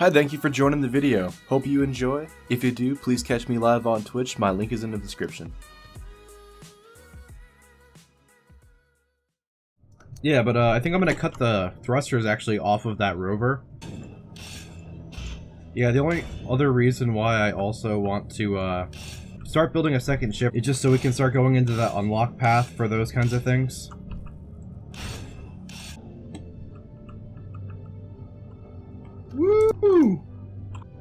Hi, thank you for joining the video. Hope you enjoy. If you do, please catch me live on Twitch. My link is in the description. Yeah, but I think I'm gonna cut the thrusters actually off of that rover. Yeah, the only other reason why I also want to start building a second ship is just so we can start going into that unlock path for those kinds of things. Woo!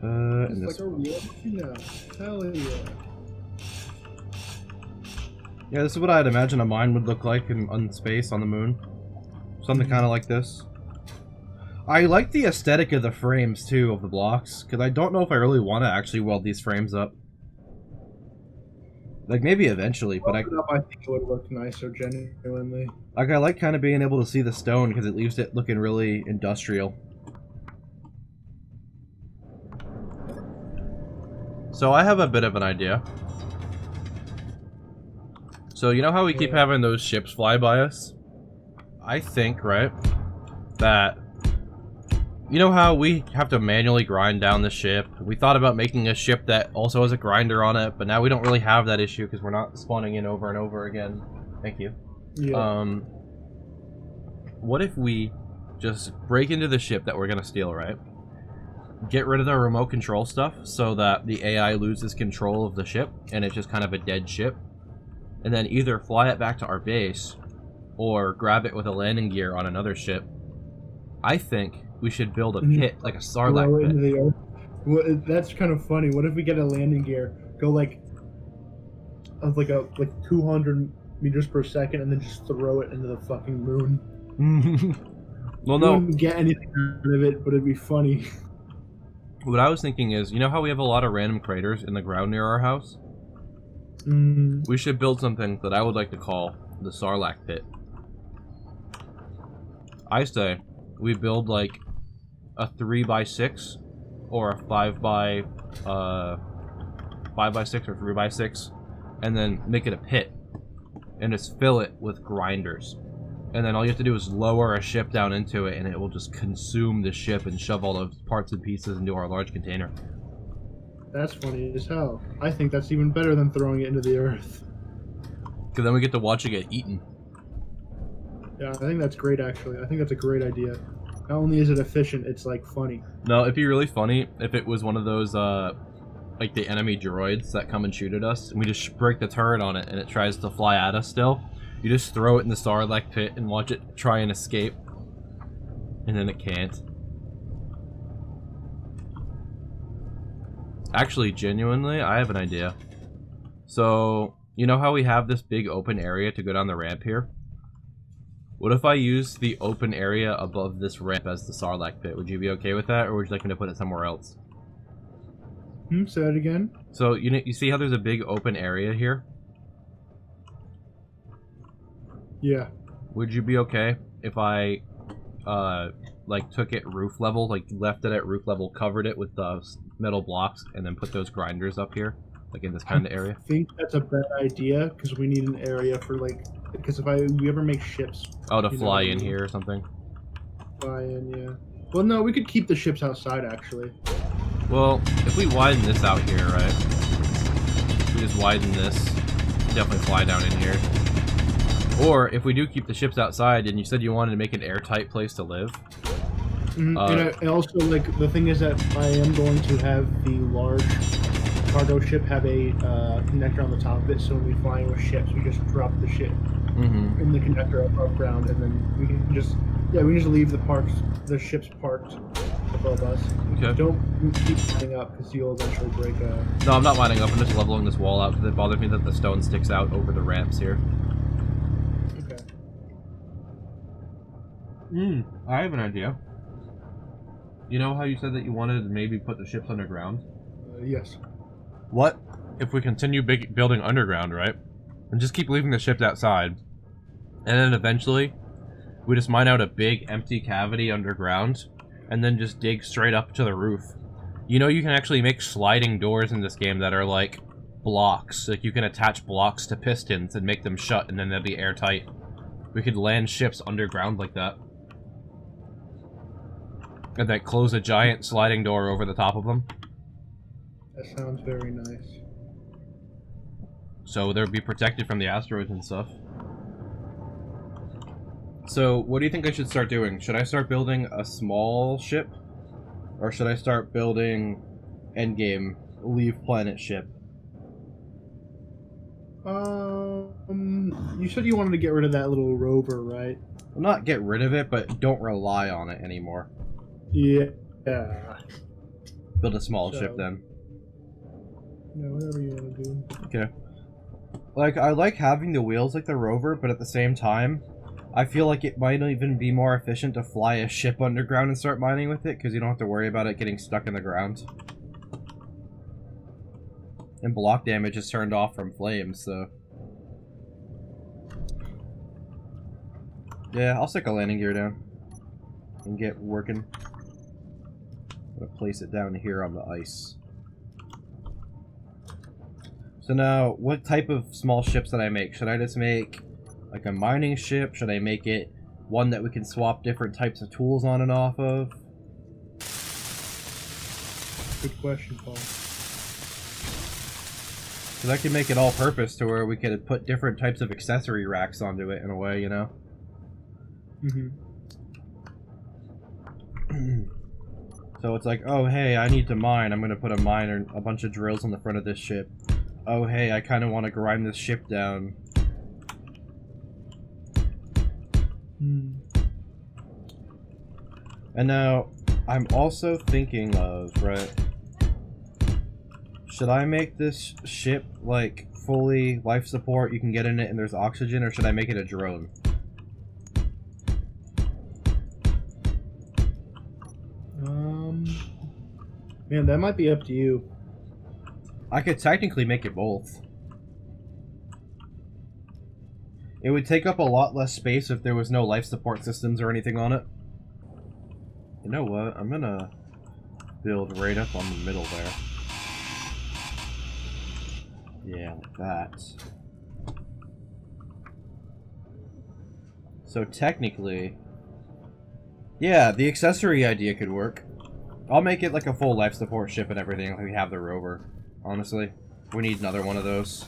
And It's this. like a real now. Hell yeah. Yeah, this is what I'd imagine a mine would look like in space on the moon. Something kind of like this. I like the aesthetic of the frames too, of the blocks, because I don't know if I really want to actually weld these frames up. Like maybe eventually, but I think it would look nicer, genuinely. Like I like kind of being able to see the stone because it leaves it looking really industrial. So I have a bit of an idea. So you know how we keep having those ships fly by us? I think, right, that you know how we have to manually grind down the ship? We thought about making a ship that also has a grinder on it, but now we don't really have that issue because we're not spawning in over and over again. Thank you. Yeah. What if we just break into the ship that we're gonna steal, right? Get rid of the remote control stuff so that the AI loses control of the ship and it's just kind of a dead ship, and then either fly it back to our base or grab it with a landing gear on another ship. I think we should build a pit, like a Sarlacc pit. Into the earth. Well, that's kind of funny. What if we get a landing gear, go like 200 meters per second, and then just throw it into the fucking moon? Well, We no. wouldn't get anything out of it, but it'd be funny. What I was thinking is, you know how we have a lot of random craters in the ground near our house? We should build something that I would like to call the Sarlacc pit. I say we build like a 3x6 or a 5x6 or 3x6, and then make it a pit and just fill it with grinders. And then all you have to do is lower a ship down into it, and it will just consume the ship and shove all those parts and pieces into our large container. That's funny as hell. I think that's even better than throwing it into the earth. Because then we get to watch it get eaten. Yeah, I think that's great, actually. I think that's a great idea. Not only is it efficient, it's, like, funny. No, it'd be really funny if it was one of those, like the enemy droids that come and shoot at us, and we just break the turret on it, and it tries to fly at us still. You just throw it in the Sarlacc pit and watch it try and escape. And then it can't. Actually, genuinely, I have an idea. So, you know how we have this big open area to go down the ramp here? What if I use the open area above this ramp as the Sarlacc pit? Would you be okay with that, or would you like me to put it somewhere else? Say that again? So, you see how there's a big open area here? Yeah. Would you be okay if I, like, took it roof level, like, left it at roof level, covered it with metal blocks, and then put those grinders up here, like, in this kind of area? I think that's a bad idea, because we need an area for, like, because if we ever make ships... Oh, to fly in here or something? Fly in, yeah. Well, no, we could keep the ships outside, actually. Well, if we widen this out here, right? If we just widen this, definitely fly down in here. Or, if we do keep the ships outside, and you said you wanted to make an airtight place to live. And also, like, the thing is that I am going to have the large cargo ship have a connector on the top of it, so when we fly in with ships, we just drop the ship in the connector above ground, and then we can just, we can just leave the ships parked above us. Okay. Don't keep lining up, because you'll eventually break a... No, I'm not lining up, I'm just leveling this wall out, because it bothers me that the stone sticks out over the ramps here. I have an idea. You know how you said that you wanted to maybe put the ships underground? Yes. What if we continue building underground, right? And just keep leaving the ships outside. And then eventually, we just mine out a big empty cavity underground, and then just dig straight up to the roof. You know, you can actually make sliding doors in this game that are like blocks. Like, you can attach blocks to pistons and make them shut, and then they'll be airtight. We could land ships underground like that. And then close a giant sliding door over the top of them. That sounds very nice. So they'll be protected from the asteroids and stuff. So, what do you think I should start doing? Should I start building a small ship? Or should I start building endgame leave planet ship? You said you wanted to get rid of that little rover, right? Well, not get rid of it, but don't rely on it anymore. Yeah. Build a small ship then. No, whatever you want to do. Okay. Like, I like having the wheels like the rover, but at the same time, I feel like it might even be more efficient to fly a ship underground and start mining with it, because you don't have to worry about it getting stuck in the ground. And block damage is turned off from flames, so... Yeah, I'll stick a landing gear down. And get working. I'm gonna place it down here on the ice. So now, what type of small ships should I make? Should I just make like a mining ship? Should I make it one that we can swap different types of tools on and off of? Good question, Paul. Because I can make it all purpose to where we could put different types of accessory racks onto it in a way, you know? So it's like, oh hey, I need to mine. I'm gonna put a miner, a bunch of drills on the front of this ship. Oh hey, I kind of want to grind this ship down. And now, I'm also thinking of, right, should I make this ship, like, fully life support, you can get in it and there's oxygen, or should I make it a drone? Man, that might be up to you. I could technically make it both. It would take up a lot less space if there was no life support systems or anything on it. You know what? I'm gonna build right up on the middle there. Yeah, like that. So technically... Yeah, the accessory idea could work. I'll make it like a full life support ship and everything, like we have the rover. Honestly, we need another one of those.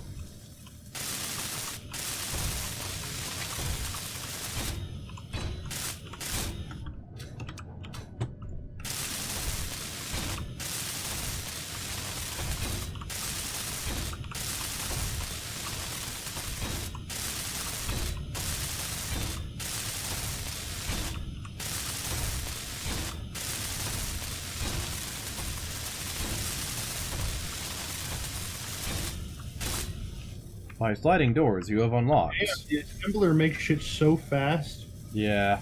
By sliding doors, you have unlocked. Yeah, the assembler makes shit so fast. Yeah.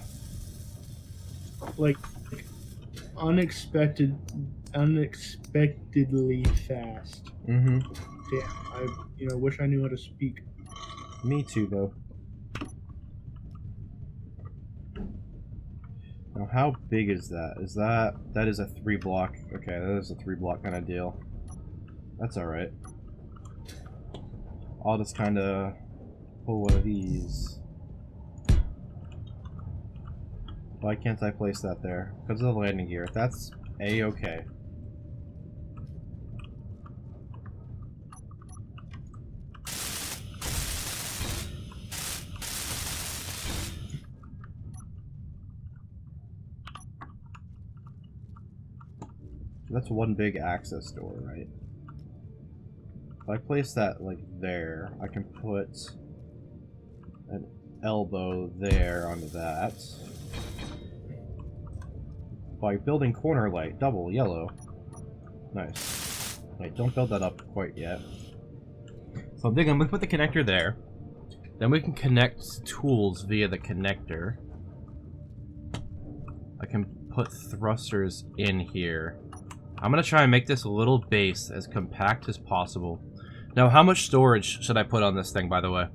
Like unexpectedly fast. Mm-hmm. Damn, I wish I knew how to speak. Me too, though. Now, how big is that? That is a 3-block. Okay, that is a 3-block kind of deal. That's alright. I'll just kind of pull one of these. Why can't I place that there? Because of the landing gear. That's A-okay. That's one big access door, right? If I place that, like, there, I can put an elbow there onto that. By building corner light, double, yellow. Nice. Wait, don't build that up quite yet. So I'm thinking I'm gonna put the connector there. Then we can connect tools via the connector. I can put thrusters in here. I'm gonna try and make this little base as compact as possible. Now, how much storage should I put on this thing, by the way?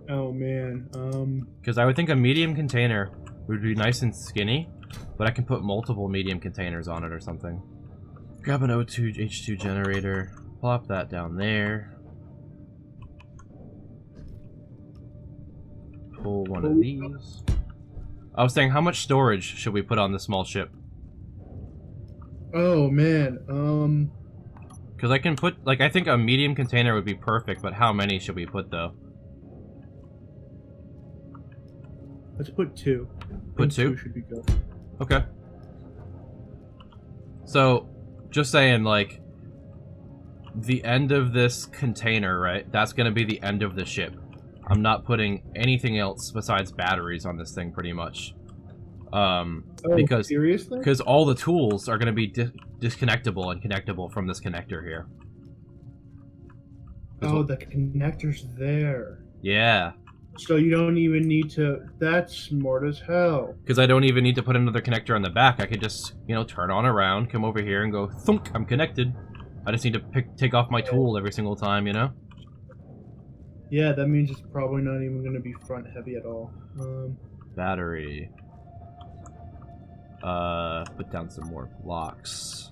Oh man, Because I would think a medium container would be nice and skinny, but I can put multiple medium containers on it or something. Grab an O2 H2 generator, plop that down there. Pull one of these. I was saying, how much storage should we put on this small ship? Oh man. Because I can put, like, I think a medium container would be perfect, but how many should we put, though? Let's put 2. Put 2? 2 should be good. Okay. So, just saying, like, the end of this container, right? That's going to be the end of the ship. I'm not putting anything else besides batteries on this thing, pretty much. Because seriously? Because all the tools are going to be disconnectable and connectable from this connector here. Oh, the connector's there. Yeah. So you don't even need to... That's smart as hell. Because I don't even need to put another connector on the back. I could just, you know, turn on around, come over here and go, thunk, I'm connected. I just need to take off my tool every single time, you know? Yeah, that means it's probably not even going to be front heavy at all. Battery. Put down some more blocks.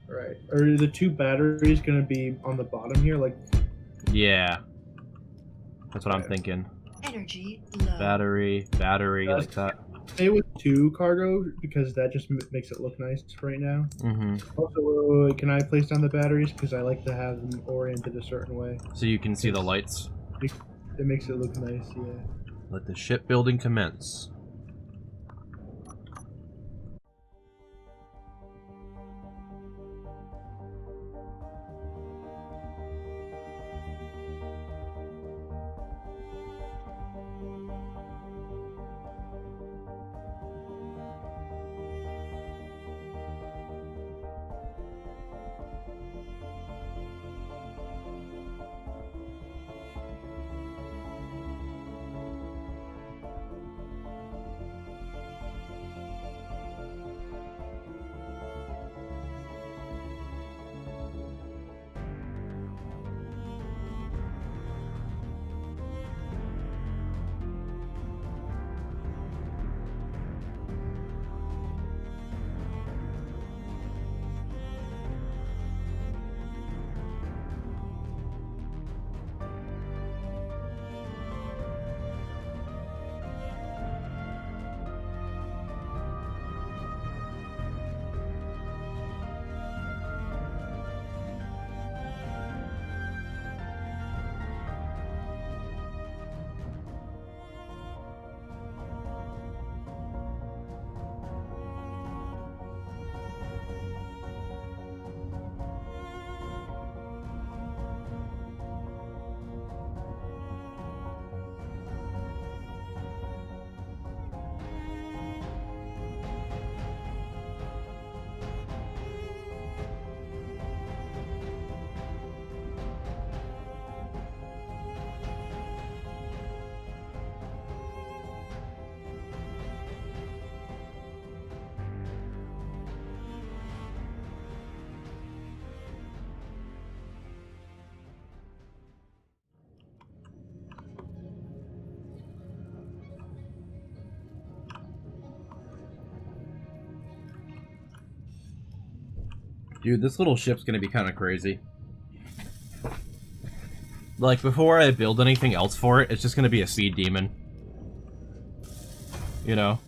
Right. Are the 2 batteries going to be on the bottom here? Like... Yeah. That's what I'm thinking. Energy low. Battery, like that. Stay with 2 cargo, because that just makes it look nice right now. Mm-hmm. Also, can I place down the batteries? Because I like to have them oriented a certain way. So you can see the lights. It makes it look nice, yeah. Let the shipbuilding commence. Dude, this little ship's gonna be kind of crazy. Like, before I build anything else for it, it's just gonna be a speed demon. You know?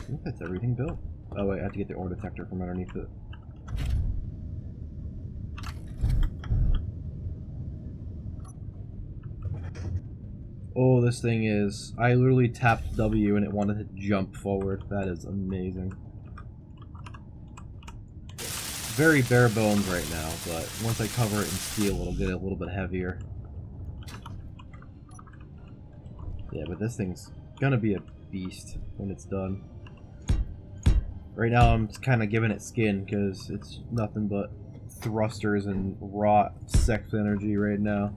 I think that's everything built. Oh wait, I have to get the ore detector from underneath it. Oh, this thing is... I literally tapped W and it wanted to jump forward. That is amazing. Very bare bones right now, but once I cover it in steel, it'll get a little bit heavier. Yeah, but this thing's gonna be a beast when it's done. Right now I'm just kind of giving it skin because it's nothing but thrusters and raw sex energy right now.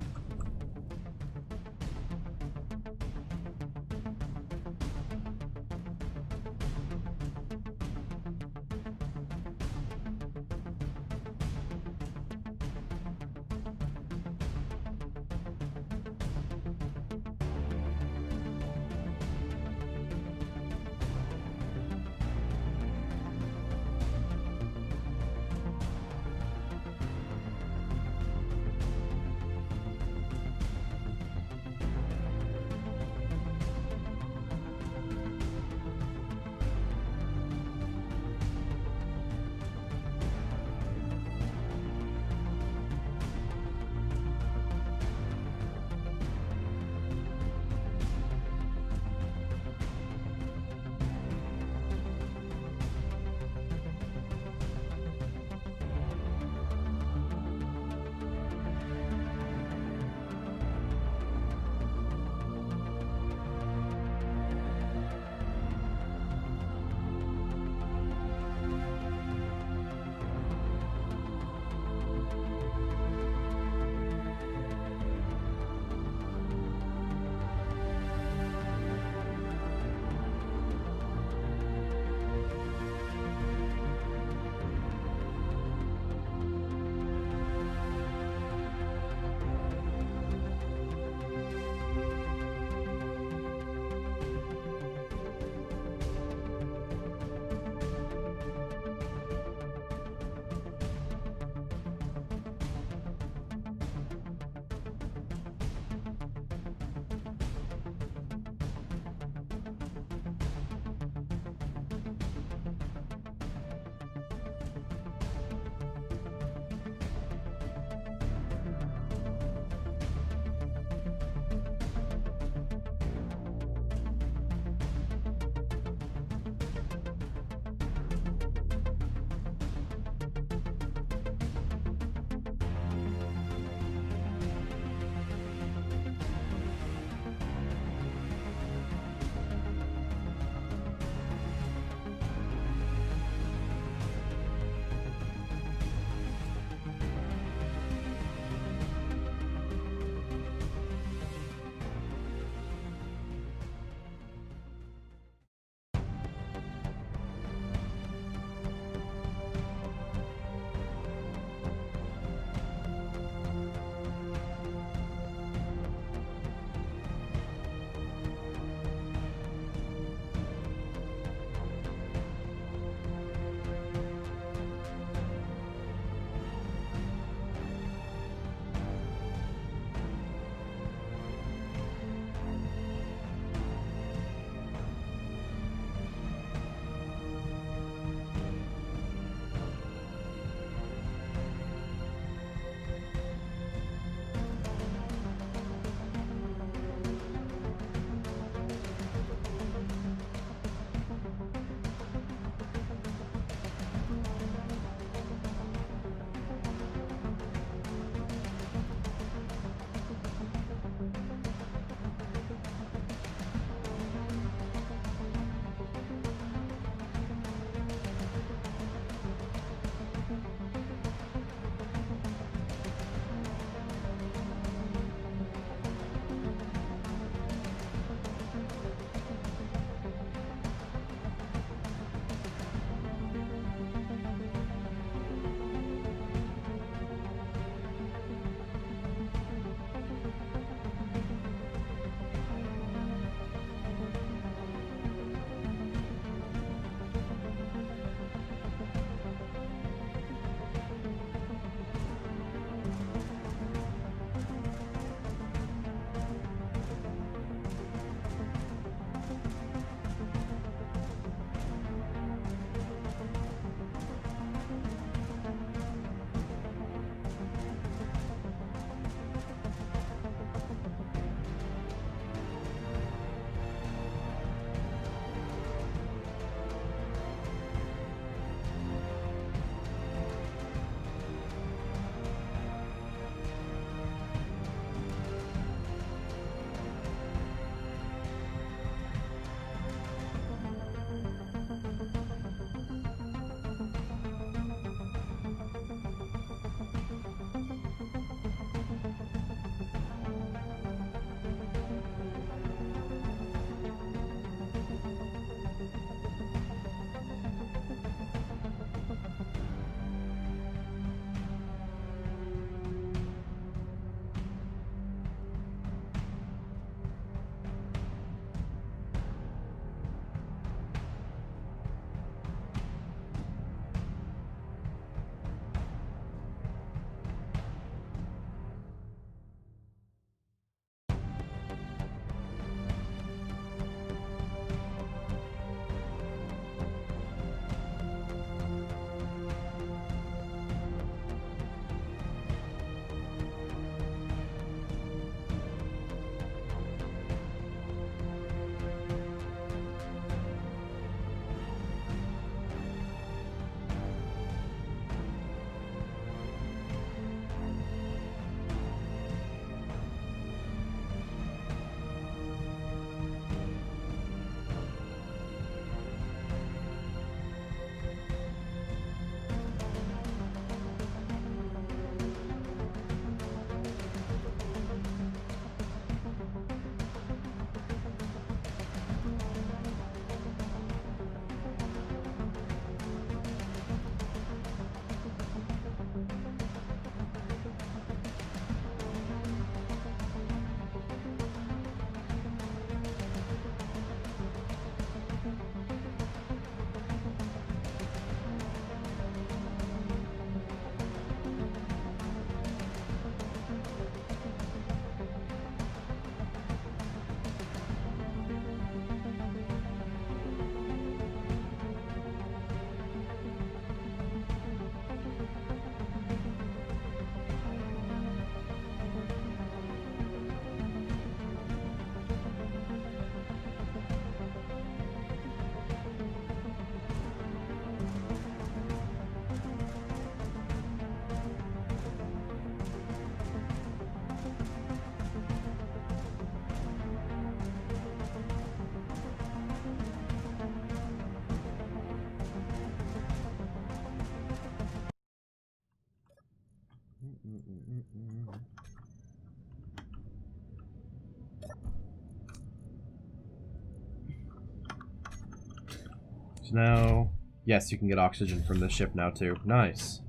So now, yes, you can get oxygen from this ship now too. Nice.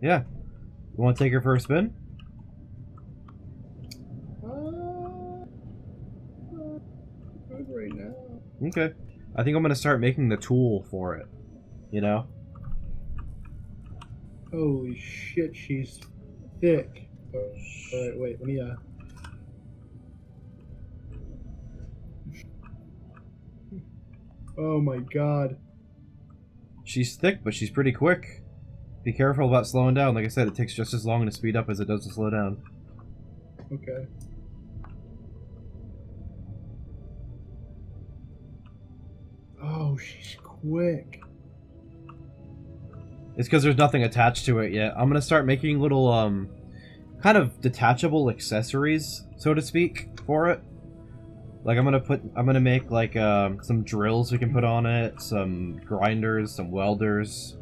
Yeah. You want to take her for a spin? Right now. Okay. I think I'm gonna start making the tool for it. You know? Holy shit, she's thick. Alright, wait, let me Oh my god. She's thick, but she's pretty quick. Be careful about slowing down. Like I said, it takes just as long to speed up as it does to slow down. Okay. Oh, she's quick. It's because there's nothing attached to it yet. I'm gonna start making little, kind of detachable accessories, so to speak, for it. Like, I'm gonna make, like, some drills we can put on it, some grinders, some welders.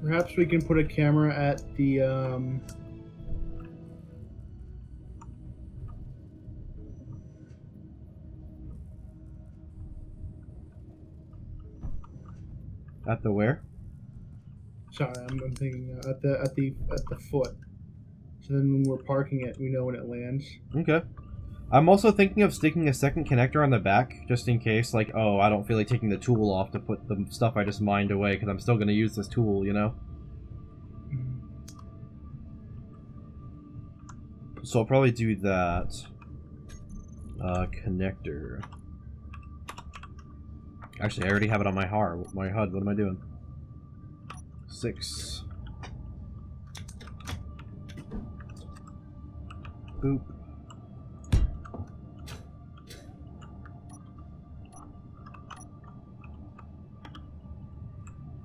Perhaps we can put a camera at the, At the where? Sorry, I'm thinking at the foot. So then when we're parking it, we know when it lands. Okay. I'm also thinking of sticking a second connector on the back, just in case, like, oh, I don't feel like taking the tool off to put the stuff I just mined away, because I'm still going to use this tool, you know? So I'll probably do that. Connector. Actually, I already have it on my HUD. What am I doing? 6. Boop.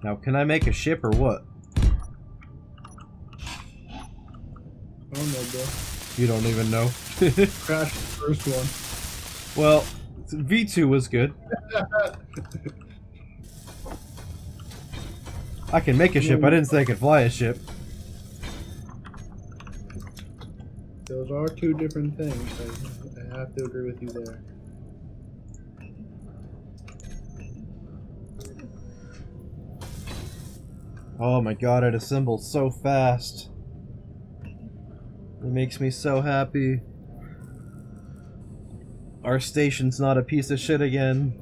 Now, can I make a ship or what? I don't know, bro. You don't even know. Crashed the first one. Well, V2 was good. I can make a ship, I didn't say I could fly a ship. Those are two different things. I have to agree with you there. Oh my god, it assembles so fast. It makes me so happy. Our station's not a piece of shit again.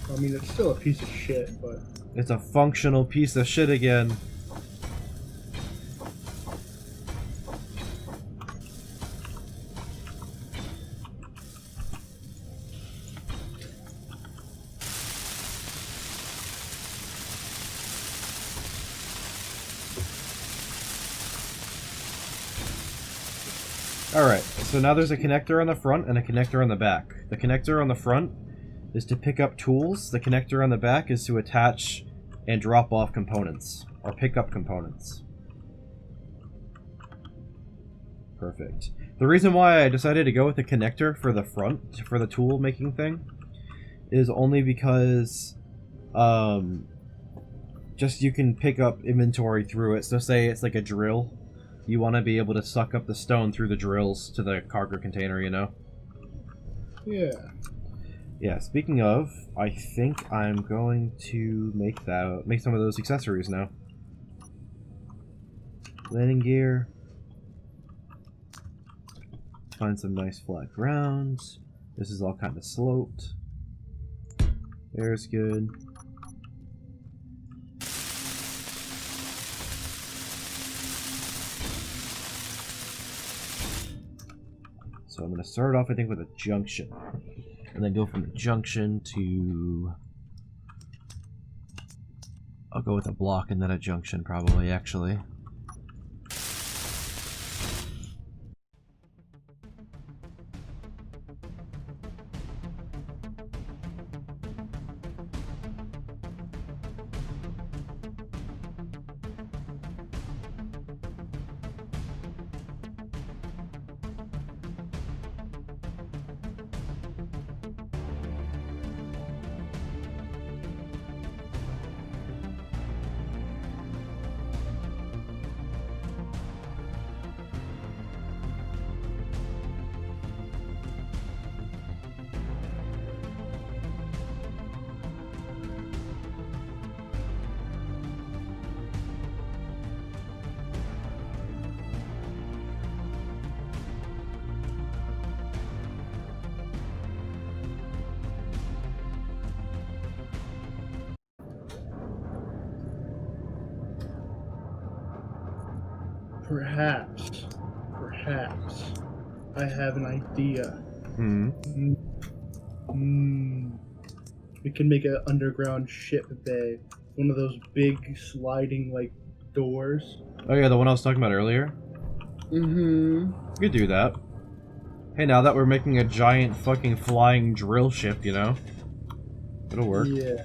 I mean, it's still a piece of shit, but... It's a functional piece of shit again. Alright, so now there's a connector on the front and a connector on the back. The connector on the front is to pick up tools. The connector on the back is to attach and drop off components, or pick up components. Perfect. The reason why I decided to go with the connector for the front, for the tool making thing, is only because just you can pick up inventory through it. So say it's like a drill. You want to be able to suck up the stone through the drills to the cargo container, you know? Yeah. Yeah, speaking of, I think I'm going to make some of those accessories now. Landing gear. Find some nice flat ground. This is all kind of sloped. Air's good. So I'm going to start off, I think, with a junction. And then go from the junction to... I'll go with a block and then a junction, probably, actually. Perhaps, I have an idea. We can make an underground ship bay. One of those big sliding, like, doors. Oh yeah, the one I was talking about earlier? We could do that. Hey, now that we're making a giant fucking flying drill ship, you know? It'll work. Yeah.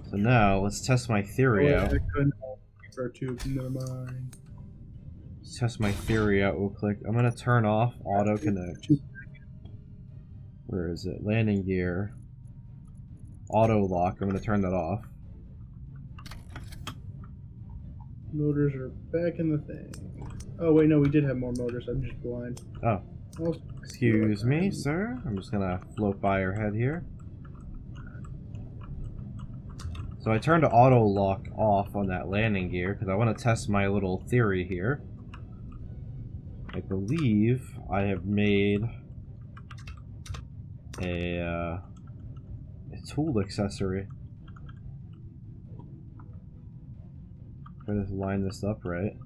So now, let's test my theory out. Let's test my theory out real quick. I'm gonna turn off auto connect. Where is it? Landing gear. Auto lock. I'm gonna turn that off. Motors are back in the thing. Oh wait, no, we did have more motors. I'm just blind. Oh. Excuse me, sir. I'm just gonna float by your head here. So I turned auto lock off on that landing gear because I want to test my little theory here. I believe I have made a tool accessory. If I just line this up right.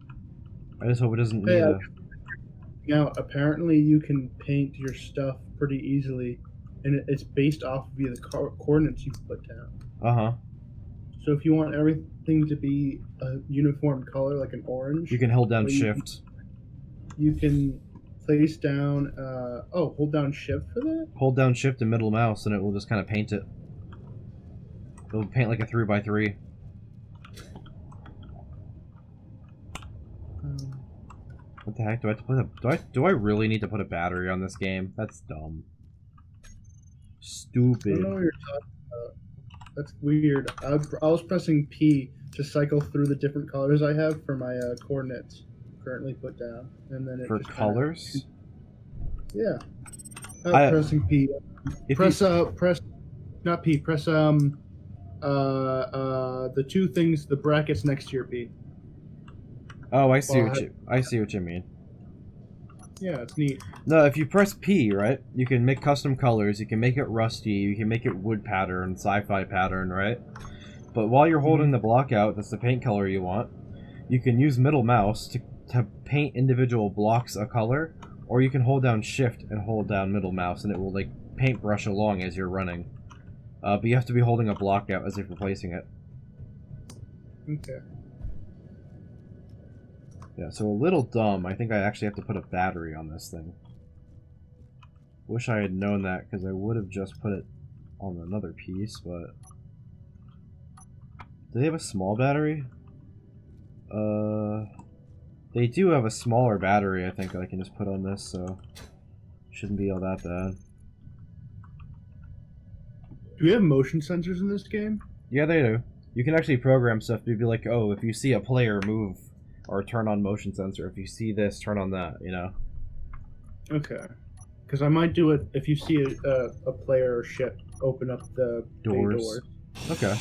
I just hope it doesn't need a... Now, apparently you can paint your stuff pretty easily, and it's based off of the coordinates you put down. Uh-huh. So if you want everything to be a uniform color, like an orange... You can hold down shift. You can place down... hold down shift for that? Hold down shift and middle mouse, and it will just kind of paint it. It'll paint like a 3x3. What the heck? Do I have to put a... Do I really need to put a battery on this game? That's dumb. Stupid. I don't know what you're talking about. That's weird. I was pressing P to cycle through the different colors I have for my coordinates currently put down, and then it for just colors. Yeah. Pressing P. Press not P. Press the two things, the brackets next to your P. Oh, I see what you mean. Yeah, it's neat. No, if you press P, right, you can make custom colors, you can make it rusty, you can make it wood pattern, sci-fi pattern, right? But while you're holding the block out, that's the paint color you want, you can use middle mouse to paint individual blocks a color, or you can hold down shift and hold down middle mouse, and it will, like, paintbrush along as you're running. But you have to be holding a block out as if you're placing it. Okay. Yeah, so a little dumb. I think I actually have to put a battery on this thing. Wish I had known that, because I would have just put it on another piece, but... Do they have a small battery? They do have a smaller battery, I think, that I can just put on this, so... Shouldn't be all that bad. Do we have motion sensors in this game? Yeah, they do. You can actually program stuff to be like, oh, if you see a player move... Or turn on motion sensor. If you see this, turn on that, you know? Okay. Because I might do it if you see a player or ship open up the doors. Okay.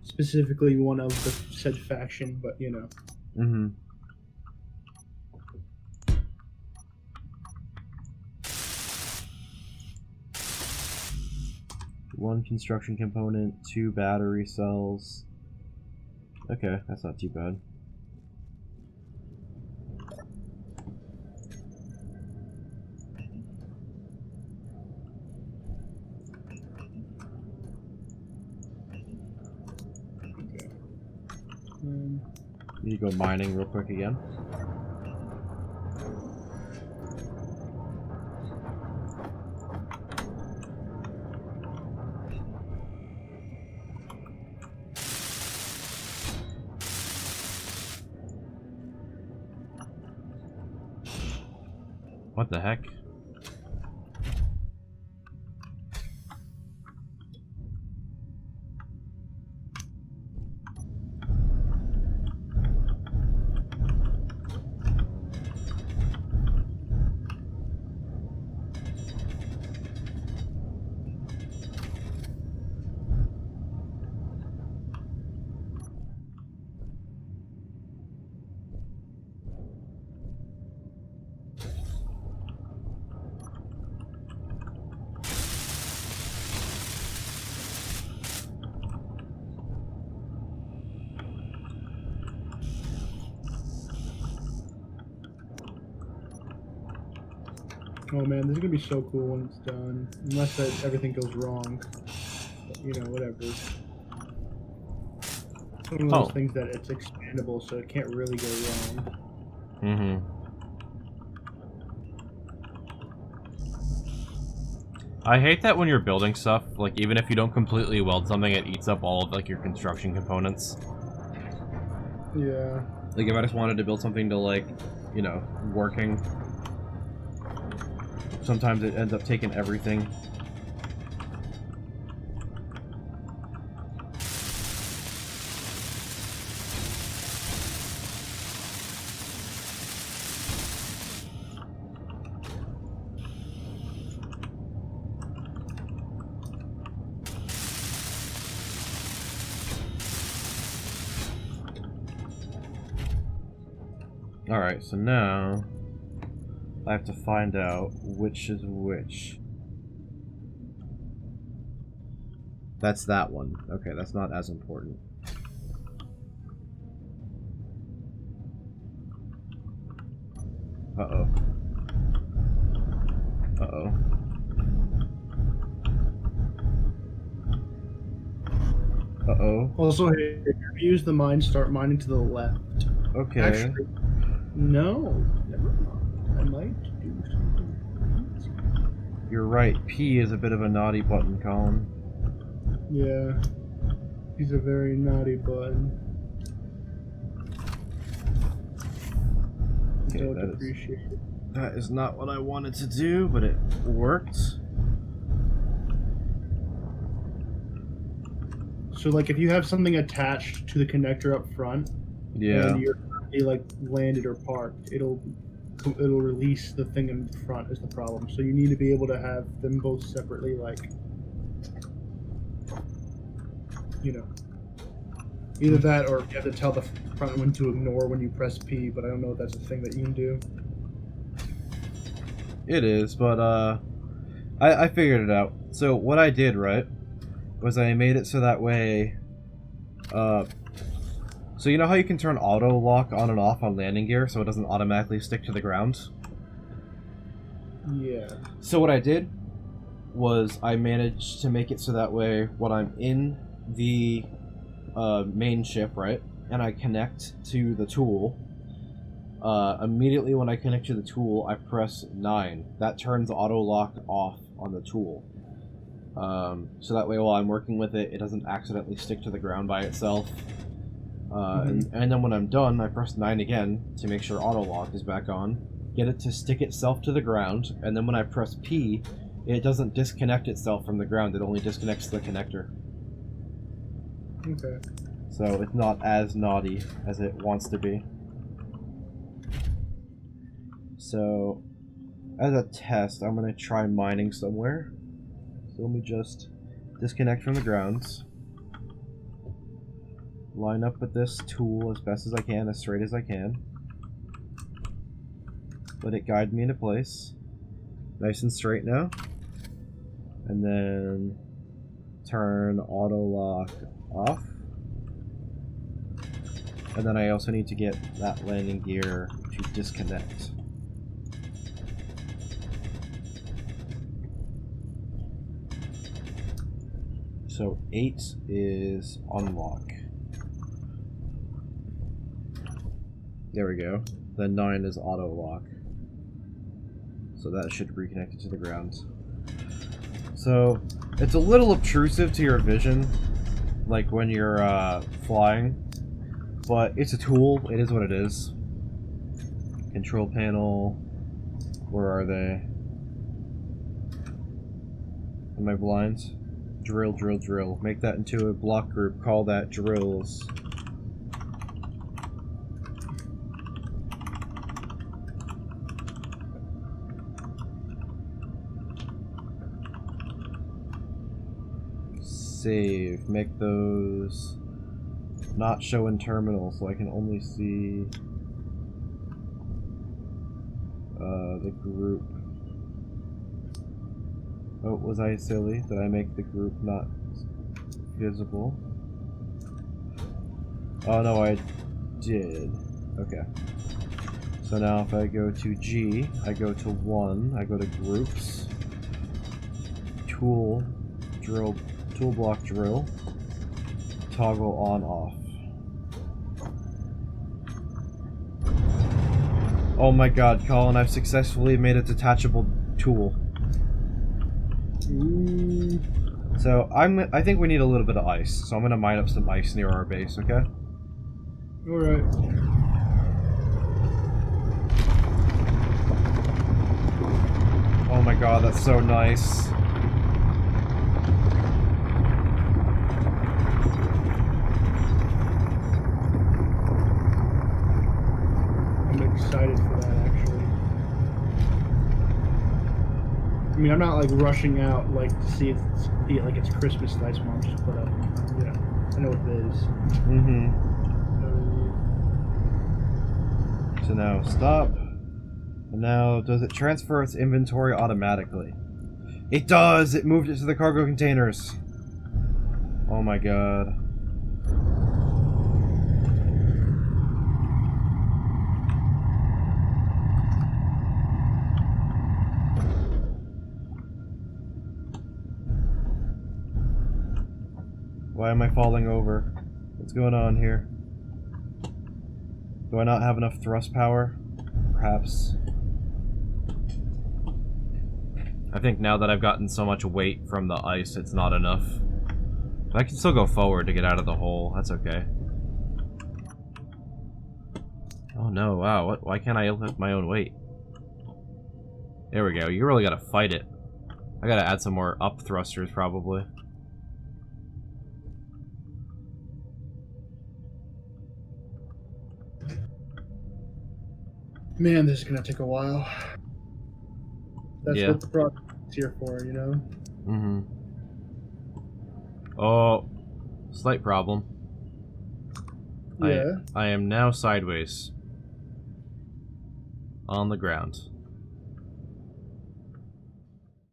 Specifically one of the said faction, but you know. Mm-hmm. One construction component, 2 battery cells. Okay, that's not too bad. Need to go mining real quick again. What the heck? Oh man, this is gonna be so cool when it's done. Unless everything goes wrong. But, you know, whatever. It's one of those things that it's expandable, so it can't really go wrong. Mm-hmm. I hate that when you're building stuff, like, even if you don't completely weld something, it eats up all of, like, your construction components. Yeah. Like, if I just wanted to build something to, like, you know, working, sometimes it ends up taking everything. Alright, so now I have to find out which is which. That's that one. Okay, that's not as important. Uh-oh. Uh-oh. Uh-oh. Also, hey, if you use the mine, start mining to the left. Okay. Actually, no. Never mind. I might do something. You're right. P is a bit of a naughty button, Colin. Yeah. He's a very naughty button. Okay, Don't appreciate it. That is not what I wanted to do, but it worked. So, like, if you have something attached to the connector up front, Yeah. and you're like landed or parked, it'll release the thing in front is the problem. So you need to be able to have them both separately, like, you know, either that or you have to tell the front one to ignore when you press P, but I don't know if that's a thing that you can do. It is, but I figured it out. So what I did, right, was I made it so that way, so you know how you can turn auto lock on and off on landing gear so it doesn't automatically stick to the ground? Yeah. So what I did was I managed to make it so that way when I'm in the main ship, right, and I connect to the tool, immediately when I connect to the tool, I press 9. That turns auto lock off on the tool. So that way while I'm working with it, it doesn't accidentally stick to the ground by itself. And then when I'm done, I press 9 again to make sure auto lock is back on, get it to stick itself to the ground, and then when I press P, it doesn't disconnect itself from the ground, it only disconnects the connector. Okay. So it's not as naughty as it wants to be. So, as a test, I'm going to try mining somewhere. So let me just disconnect from the grounds. Line up with this tool as best as I can, as straight as I can. Let it guide me into place. Nice and straight now. And then turn auto lock off. And then I also need to get that landing gear to disconnect. So 8 is unlock. There we go. Then 9 is auto lock. So that should reconnect it to the ground. So it's a little obtrusive to your vision, like when you're flying, but it's a tool. It is what it is. Control panel. Where are they? Am I blind? Drill, drill, drill. Make that into a block group. Call that drills. Save. Make those not show in terminal, so I can only see the group. Oh, was I silly? Did I make the group not visible? Oh no, I did. Okay. So now if I go to G, I go to 1, I go to groups, tool, drill, tool block drill, toggle on off. Oh my god, Colin, I've successfully made a detachable tool. So I think we need a little bit of ice, so I'm gonna mine up some ice near our base, okay? Alright. Oh my god, that's so nice. I'm excited for that, actually. I mean, I'm not like rushing out like to see it like it's Christmas lights. Mom just put up. Yeah, I know what it is. So now stop. And now, does it transfer its inventory automatically? It does! It moved it to the cargo containers. Oh my god. Why am I falling over? What's going on here? Do I not have enough thrust power? Perhaps. I think now that I've gotten so much weight from the ice, it's not enough. But I can still go forward to get out of the hole. That's okay. Oh no, wow. Why can't I lift my own weight? There we go. You really gotta fight it. I gotta add some more up thrusters, probably. Man, this is gonna take a while. That's Yeah. what the project's here for, you know? Mm-hmm. Oh, slight problem. Yeah. I am now sideways. On the ground.